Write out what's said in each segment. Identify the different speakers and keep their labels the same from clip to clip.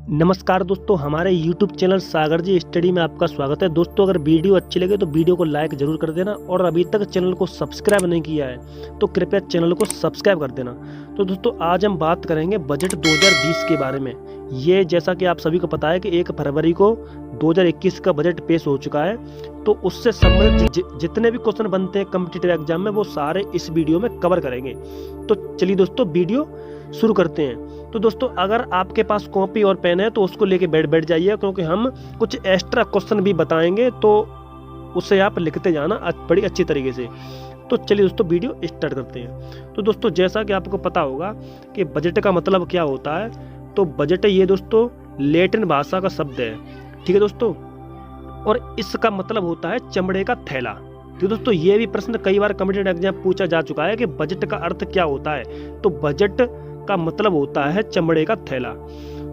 Speaker 1: नमस्कार दोस्तों, हमारे YouTube चैनल सागर जी स्टडी में आपका स्वागत है। दोस्तों, अगर वीडियो अच्छी लगे तो वीडियो को लाइक जरूर कर देना और अभी तक चैनल को सब्सक्राइब नहीं किया है तो कृपया चैनल को सब्सक्राइब कर देना। तो दोस्तों, आज हम बात करेंगे बजट 2020 के बारे में। ये जैसा कि आप सभी को पता है कि 1 फरवरी को 2021 का बजट पेश हो चुका है, तो उससे संबंधित जितने भी क्वेश्चन बनते हैं कॉम्पिटिटिव एग्जाम में वो सारे इस वीडियो में कवर करेंगे। तो चलिए दोस्तों, वीडियो शुरू करते हैं। तो दोस्तों, अगर आपके पास कॉपी और पेन है तो उसको लेके बैठ जाइए, क्योंकि हम कुछ एक्स्ट्रा क्वेश्चन भी बताएंगे तो उससे आप लिखते जाना बड़ी अच्छी तरीके से। तो चलिए दोस्तों, वीडियो स्टार्ट करते हैं। तो दोस्तों, जैसा कि आपको पता होगा कि बजट का मतलब क्या होता है, तो बजट ये दोस्तों लैटिन भाषा का शब्द है, ठीक है दोस्तों, और इसका मतलब होता है चमड़े का थैला। तो दोस्तों, ये भी प्रश्न कई बार कॉम्पिटिटिव एग्जाम पूछा जा चुका है कि बजट का अर्थ क्या होता है। तो बजट का मतलब होता है चमड़े का थैला।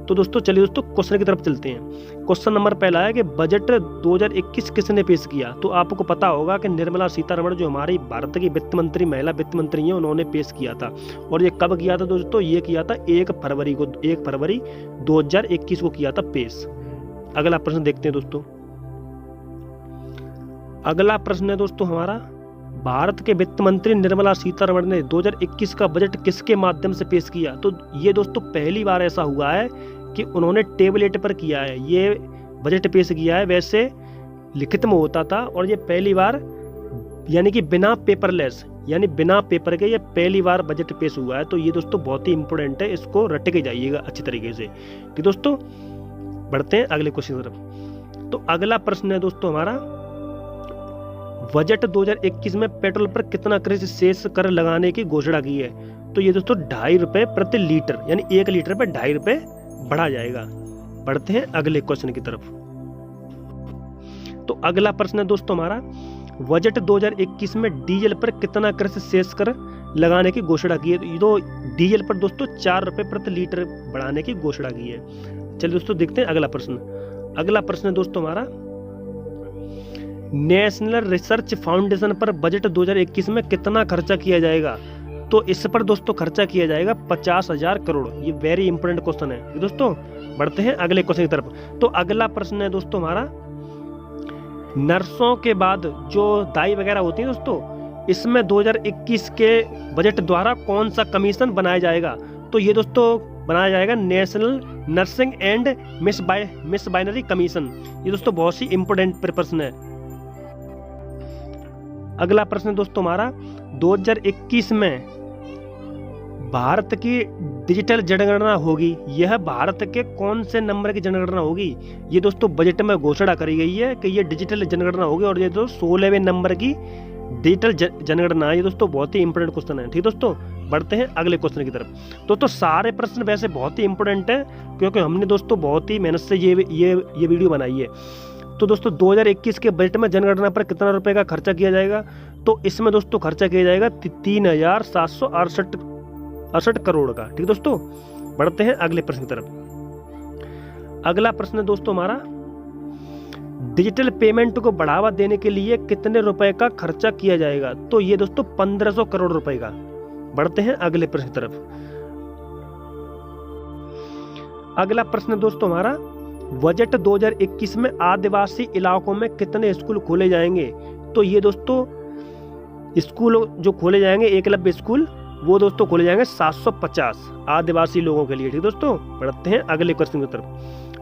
Speaker 1: तो दोस्तों, चलिए दोस्तों क्वेश्चन की तरफ चलते हैं। क्वेश्चन नंबर पहला है कि बजट 2021 किसने पेश किया। तो आपको पता होगा कि निर्मला सीतारमण जो हमारी भारत की वित्त मंत्री, महिला वित्त मंत्री हैं, उन्होंने पेश किया था। और ये कब किया था दोस्तों? ये किया था 1 फरवरी 2021 को किया था पेश। अगला प्रश्न देखते हैं दोस्तों। अगला प्रश्न है दोस्तों हमारा, भारत के वित्त मंत्री निर्मला सीतारमण ने 2021 का बजट किसके माध्यम से पेश किया। तो ये दोस्तों पहली बार ऐसा हुआ है कि उन्होंने टेबलेट पर किया है, ये बजट पेश किया है। वैसे लिखित में होता था और ये पहली बार यानी कि बिना पेपरलेस, यानी बिना पेपर के ये पहली बार बजट पेश हुआ है। तो ये दोस्तों बहुत ही इंपॉर्टेंट है, इसको रट के जाइएगा अच्छी तरीके से। ठीक दोस्तों, बढ़ते हैं अगले क्वेश्चन की तरफ। तो अगला प्रश्न है दोस्तों हमारा, बजट 2021 में पेट्रोल पर कितना कृषि सेस कर लगाने की घोषणा की है। तो ये दोस्तों 2.5 रुपए प्रति लीटर, यानी 1 लीटर पे 2.5 रुपए बढ़ा जाएगा। बढ़ते हैं अगले क्वेश्चन की तरफ। तो अगला प्रश्न है दोस्तों हमारा, बजट 2021 में डीजल पर कितना कृषि सेस कर लगाने की घोषणा की है। तो डीजल पर दोस्तों 4 रुपए प्रति लीटर बढ़ाने की घोषणा की है। चलिए दोस्तों देखते हैं अगला प्रश्न। अगला प्रश्न है दोस्तों हमारा, नेशनल रिसर्च फाउंडेशन पर बजट 2021 में कितना खर्चा किया जाएगा। तो इस पर दोस्तों खर्चा किया जाएगा 50,000 करोड़। ये वेरी इंपोर्टेंट क्वेश्चन है दोस्तों। बढ़ते हैं अगले क्वेश्चन की तरफ। तो अगला प्रश्न है दोस्तों हमारा, नर्सों के बाद जो दाई वगैरह होती है दोस्तों, इसमें 2021 के बजट द्वारा कौन सा कमीशन बनाया जाएगा। तो ये दोस्तों बनाया जाएगा national nursing and miss binary commission. ये दोस्तों बहुत ही इंपोर्टेंट प्रश्न है। अगला प्रश्न दोस्तों हमारा, 2021 में भारत की डिजिटल जनगणना होगी, यह भारत के कौन से नंबर की जनगणना होगी। ये दोस्तों बजट में घोषणा करी गई है कि ये डिजिटल जनगणना होगी और ये दोस्तों 16वें नंबर की डिजिटल जनगणना है। ये दोस्तों बहुत ही इंपोर्टेंट क्वेश्चन है। ठीक दोस्तों, बढ़ते हैं अगले क्वेश्चन की तरफ। दोस्तों सारे प्रश्न वैसे बहुत ही इंपोर्टेंट है, क्योंकि हमने दोस्तों बहुत ही मेहनत से ये वीडियो बनाई है। तो दोस्तों 2021 के बजट में जनगणना पर कितना रुपए का खर्चा किया जाएगा। तो इसमें दोस्तों खर्चा किया जाएगा 3,768 करोड़ का। ठीक दोस्तों, बढ़ते हैं अगले प्रश्न की तरफ। अगला प्रश्न है दोस्तों हमारा, डिजिटल पेमेंट को बढ़ावा देने के लिए कितने रुपए का खर्चा किया जाएगा। तो ये दोस्तों 1500 करोड़ रुपए का। बढ़ते हैं अगले प्रश्न की तरफ। अगला प्रश्न दोस्तों हमारा, बजट 2021 में आदिवासी इलाकों में कितने स्कूल खोले जाएंगे। तो ये दोस्तों स्कूल जो खोले जाएंगे, एकलव्य स्कूल, वो दोस्तों खोले जाएंगे 750 आदिवासी लोगों के लिए। ठीक दोस्तों, बढ़ते हैं अगले क्वेश्चन की तरफ।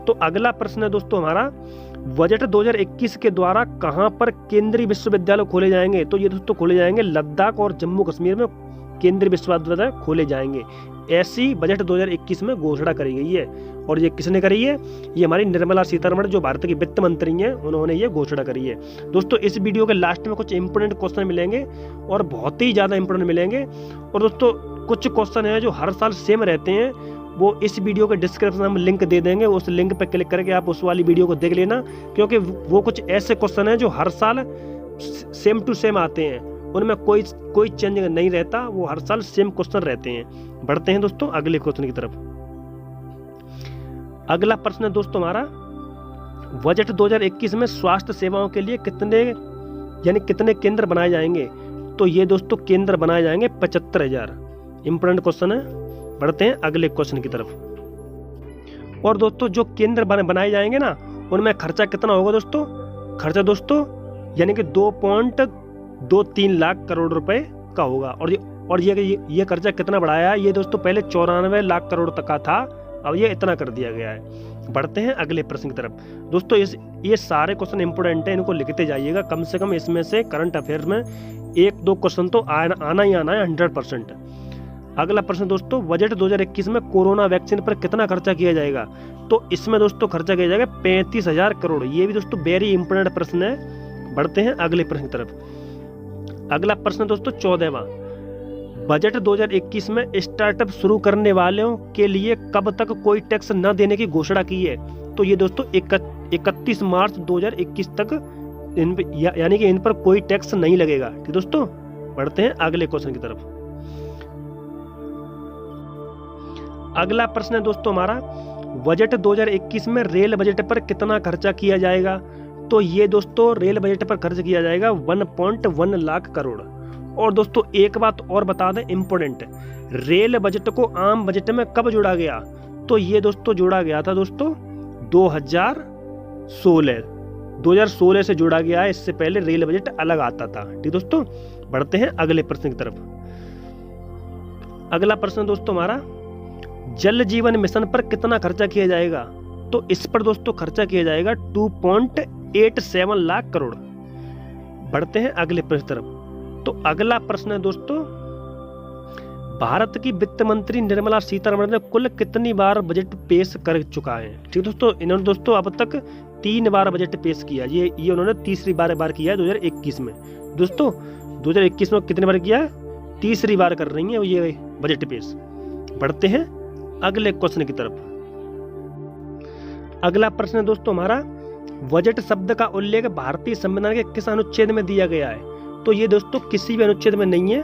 Speaker 1: तो अगला प्रश्न है दोस्तों हमारा, बजट 2021 के द्वारा कहां पर केंद्रीय विश्वविद्यालय खोले जाएंगे। तो ये दोस्तों खोले जाएंगे लद्दाख और जम्मू कश्मीर में केंद्रीय विश्वविद्यालय खोले जाएंगे। ऐसी बजट 2021 में घोषणा करी गई है। और ये किसने करी है? ये हमारी निर्मला सीतारमण जो भारत की वित्त मंत्री हैं, उन्होंने ये घोषणा करी है। दोस्तों इस वीडियो के लास्ट में कुछ इंपोर्टेंट क्वेश्चन मिलेंगे और बहुत ही ज़्यादा इंपोर्टेंट मिलेंगे। और दोस्तों कुछ क्वेश्चन है जो हर साल सेम रहते हैं, वो इस वीडियो के डिस्क्रिप्शन में हम लिंक दे देंगे। उस लिंक पर क्लिक करके आप उस वाली वीडियो को देख लेना, क्योंकि वो कुछ ऐसे क्वेश्चन हैं जो हर साल सेम टू सेम आते हैं, उनमें कोई चेंज नहीं रहता, वो हर साल सेम क्वेश्चन रहते हैं। बढ़ते हैं दोस्तों अगले क्वेश्चन की तरफ। अगला प्रश्न है दोस्तों हमारा, बजट 2021 में स्वास्थ्य सेवाओं के लिए कितने केंद्र बनाए जाएंगे। तो ये दोस्तों केंद्र बनाए जाएंगे 75,000। इंपोर्टेंट क्वेश्चन है। बढ़ते हैं अगले क्वेश्चन की तरफ। और दोस्तों जो केंद्र बनाए जाएंगे ना, उनमें खर्चा कितना होगा दोस्तों? खर्चा दोस्तों यानी कि 2.23 लाख करोड़ रुपए का होगा। और ये खर्चा कितना बढ़ाया है? ये दोस्तों पहले 94 लाख करोड़ तक का था, अब ये इतना कर दिया गया है। बढ़ते हैं अगले प्रश्न की तरफ। दोस्तों ये सारे क्वेश्चन इंपोर्टेंट है, इनको लिखते जाइएगा। कम से कम इसमें से करंट अफेयर्स में 1-2 क्वेश्चन तो आना ही आना है 100%। अगला प्रश्न दोस्तों, बजट 2021 में कोरोना वैक्सीन पर कितना खर्चा किया जाएगा? तो इसमें दोस्तों खर्चा किया जाएगा 35,000 करोड़। ये भी दोस्तों वेरी इंपोर्टेंट प्रश्न है। बढ़ते हैं अगले प्रश्न की तरफ। अगला प्रश्न दोस्तों 14वां, बजट 2021 में स्टार्टअप शुरू करने वालों के लिए कब तक कोई टैक्स न देने की घोषणा की है? तो ये दोस्तों 31 मार्च 2021 तक यानी कि इन पर कोई टैक्स नहीं लगेगा। ठीक दोस्तों, बढ़ते हैं अगले क्वेश्चन की तरफ। अगला प्रश्न है दोस्तों हमारा, बजट 2021 में रेल बजट पर कितना खर्चा किया जाएगा? तो ये दोस्तों रेल बजट पर खर्च किया जाएगा 1.1 लाख करोड़। और दोस्तों एक बात और बता दें इंपोर्टेंट, रेल बजट को आम बजट में कब जोड़ा गया? तो ये दोस्तों जोड़ा गया था दोस्तों 2016 से जोड़ा गया है। इससे पहले रेल बजट अलग आता था। ठीक दोस्तों, बढ़ते हैं अगले प्रश्न की तरफ। अगला प्रश्न दोस्तों हमारा, जल जीवन मिशन पर कितना खर्चा किया जाएगा? तो इस पर दोस्तों खर्चा किया जाएगा 2.87 लाख करोड़। बढ़ते हैं अगले प्रश्न की तरफ। तो अगला प्रश्न है दोस्तों, भारत की वित्त मंत्री निर्मला सीतारमण ने कुल कितनी बार बजट पेश कर चुका है? ठीक दोस्तों, इन्होंने दोस्तों अब तक 3 बार बजट पेश किया। ये उन्होंने तीसरी बार किया है 2021 में। दोस्तों 2021 में कितनी बार किया? तीसरी बार कर रही है ये बजट पेश। बढ़ते हैं अगले क्वेश्चन की तरफ। अगला प्रश्न है दोस्तों हमारा, बजट शब्द का उल्लेख भारतीय संविधान के किस अनुच्छेद में दिया गया है? तो ये दोस्तों किसी भी अनुच्छेद में नहीं है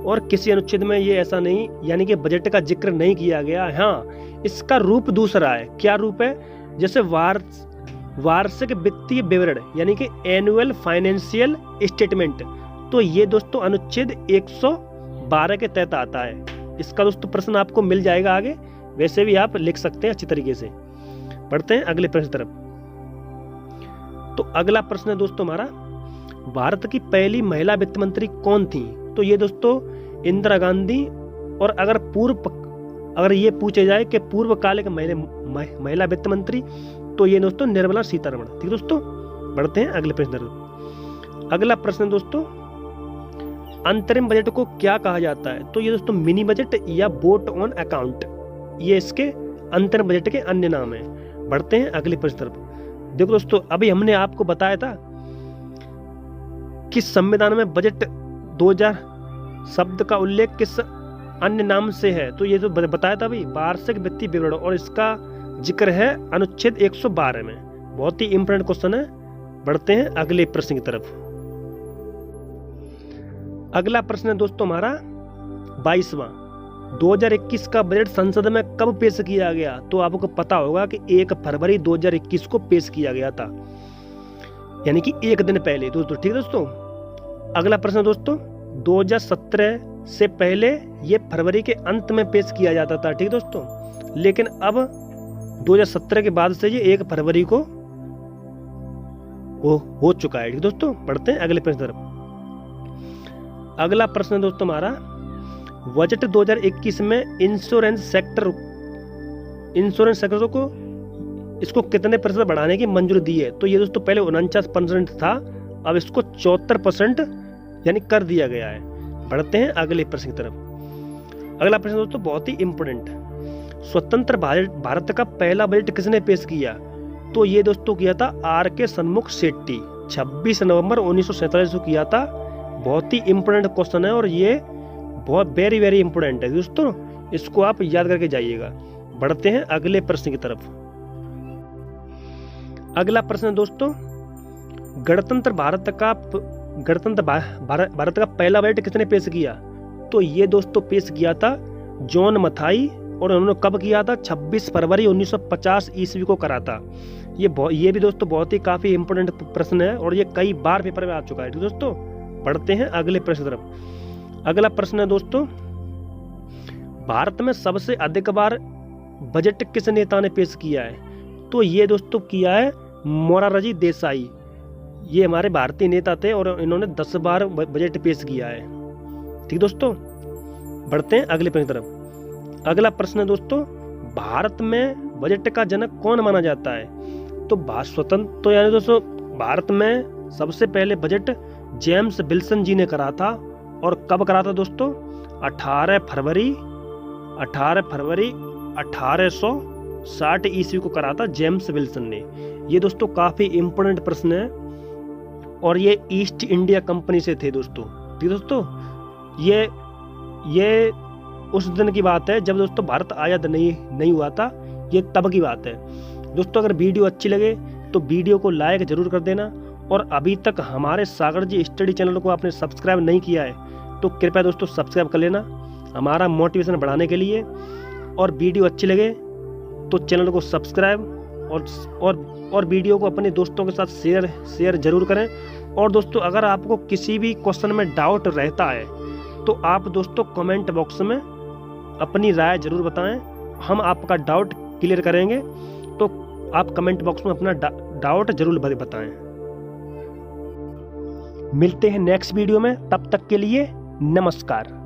Speaker 1: और किसी अनुच्छेद में ये ऐसा नहीं यानी कि बजट का जिक्र नहीं किया गया। हाँ, इसका रूप दूसरा है। क्या रूप है? जैसे वार्षिक वित्तीय विवरण यानी कि एनुअल फाइनेंशियल स्टेटमेंट, तो ये दोस्तों अनुच्छेद 112 के तहत आता है। इसका दोस्तों प्रश्न आपको मिल जाएगा आगे, वैसे भी आप लिख सकते हैं अच्छी तरीके से। बढ़ते हैं अगले प्रश्न तरफ। तो अगला प्रश्न है दोस्तों हमारा, भारत की पहली महिला वित्त मंत्री कौन थी? तो ये दोस्तों इंदिरा गांधी। और अगर ये पूछे जाए कि पूर्वकालिक महिला वित्त मंत्री, तो ये दोस्तों निर्मला सीतारमण। ठीक दोस्तों, बढ़ते हैं अगले प्रश्न तरफ। अगला प्रश्न दोस्तों, अंतरिम बजट को क्या कहा जाता है? तो ये दोस्तों मिनी बजट या वोट ऑन अकाउंट, ये इसके अंतरिम बजट के अन्य नाम है। बढ़ते हैं अगले प्रश्न तरफ। देखो दोस्तों, अभी हमने आपको बताया था कि संविधान में बजट 2000 शब्द का उल्लेख किस अन्य नाम से है? तो ये जो बताया था अभी, वार्षिक वित्तीय विवरण, और इसका जिक्र है अनुच्छेद 112 में। बहुत ही इंपोर्टेंट क्वेश्चन है। बढ़ते हैं अगले प्रश्न की तरफ। अगला प्रश्न है दोस्तों हमारा 22वां, 2021 का बजट संसद में कब पेश किया गया? तो आपको पता होगा कि 1 फरवरी 2021 को पेश किया गया था, यानी कि एक दिन पहले दोस्तों। ठीक दोस्तों, अगला प्रश्न दोस्तों, 2017 से पहले ये फरवरी के अंत में पेश किया जाता था। ठीक दोस्तों, लेकिन अब 2017 के बाद से ये 1 फरवरी को हो चुका है। ठीक दोस्तों, बढ़ते हैं अगले प्रश्न तरफ। अगला प्रश्न दोस्तों हमारा, बजट 2021 में इंश्योरेंस सेक्टर को इसको कितने प्रतिशत बढ़ाने की मंजूरी दी है? तो ये दोस्तों पहले 49% था, अब इसको 74% यानी कर दिया गया है। बढ़ते हैं अगले प्रश्न की तरफ। अगला प्रश्न दोस्तों बहुत ही इंपोर्टेंट, स्वतंत्र भारत का पहला बजट किसने पेश किया? तो ये दोस्तों किया था R.K. शनमुख शेट्टी, 26 नवंबर 1947 को किया था। बहुत ही इंपोर्टेंट क्वेश्चन है और ये बहुत वेरी इंपोर्टेंट है दोस्तों, इसको आप याद करके जाइएगा। बढ़ते हैं अगले प्रश्न की तरफ। अगला प्रश्न दोस्तों, गणतंत्र भारत का पहला बजट किसने पेश किया? तो ये दोस्तों पेश किया था जॉन मथाई, और उन्होंने कब किया था? 26 फरवरी 1950 ईस्वी को करा था। ये भी दोस्तों बहुत ही काफी इंपोर्टेंट प्रश्न है और ये कई बार पेपर में आ चुका है। ठीक दोस्तों, बढ़ते हैं अगले प्रश्न तरफ। अगला प्रश्न है दोस्तों, भारत में सबसे अधिक बार बजट किस नेता ने पेश किया है? तो ये दोस्तों किया है मोरारजी देसाई। ये हमारे भारतीय नेता थे और इन्होंने 10 बार बजट पेश किया है। ठीक दोस्तों, बढ़ते हैं अगले प्रश्न की तरफ। अगला प्रश्न है दोस्तों, भारत में बजट का जनक कौन माना जाता है? तो स्वतंत्र तो यानी दोस्तों भारत में सबसे पहले बजट जेम्स विल्सन जी ने करा था। और कब करा था दोस्तों? 18 फरवरी 1860 ईस्वी को करा था जेम्स विल्सन ने। ये दोस्तों काफी इंपोर्टेंट प्रश्न है और ये ईस्ट इंडिया कंपनी से थे दोस्तों। ठीक दोस्तों, ये उस दिन की बात है जब दोस्तों भारत आजाद नहीं हुआ था, ये तब की बात है दोस्तों। अगर वीडियो अच्छी लगे तो वीडियो को लाइक जरूर कर देना और अभी तक हमारे सागर जी स्टडी चैनल को आपने सब्सक्राइब नहीं किया है तो कृपया दोस्तों सब्सक्राइब कर लेना हमारा मोटिवेशन बढ़ाने के लिए। और वीडियो अच्छी लगे तो चैनल को सब्सक्राइब और वीडियो को अपने दोस्तों के साथ शेयर जरूर करें। और दोस्तों अगर आपको किसी भी क्वेश्चन में डाउट रहता है तो आप दोस्तों कमेंट बॉक्स में अपनी राय जरूर बताएं, हम आपका डाउट क्लियर करेंगे। तो आप कमेंट बॉक्स में अपना डाउट जरूर बताएं। मिलते हैं नेक्स्ट वीडियो में, तब तक के लिए नमस्कार।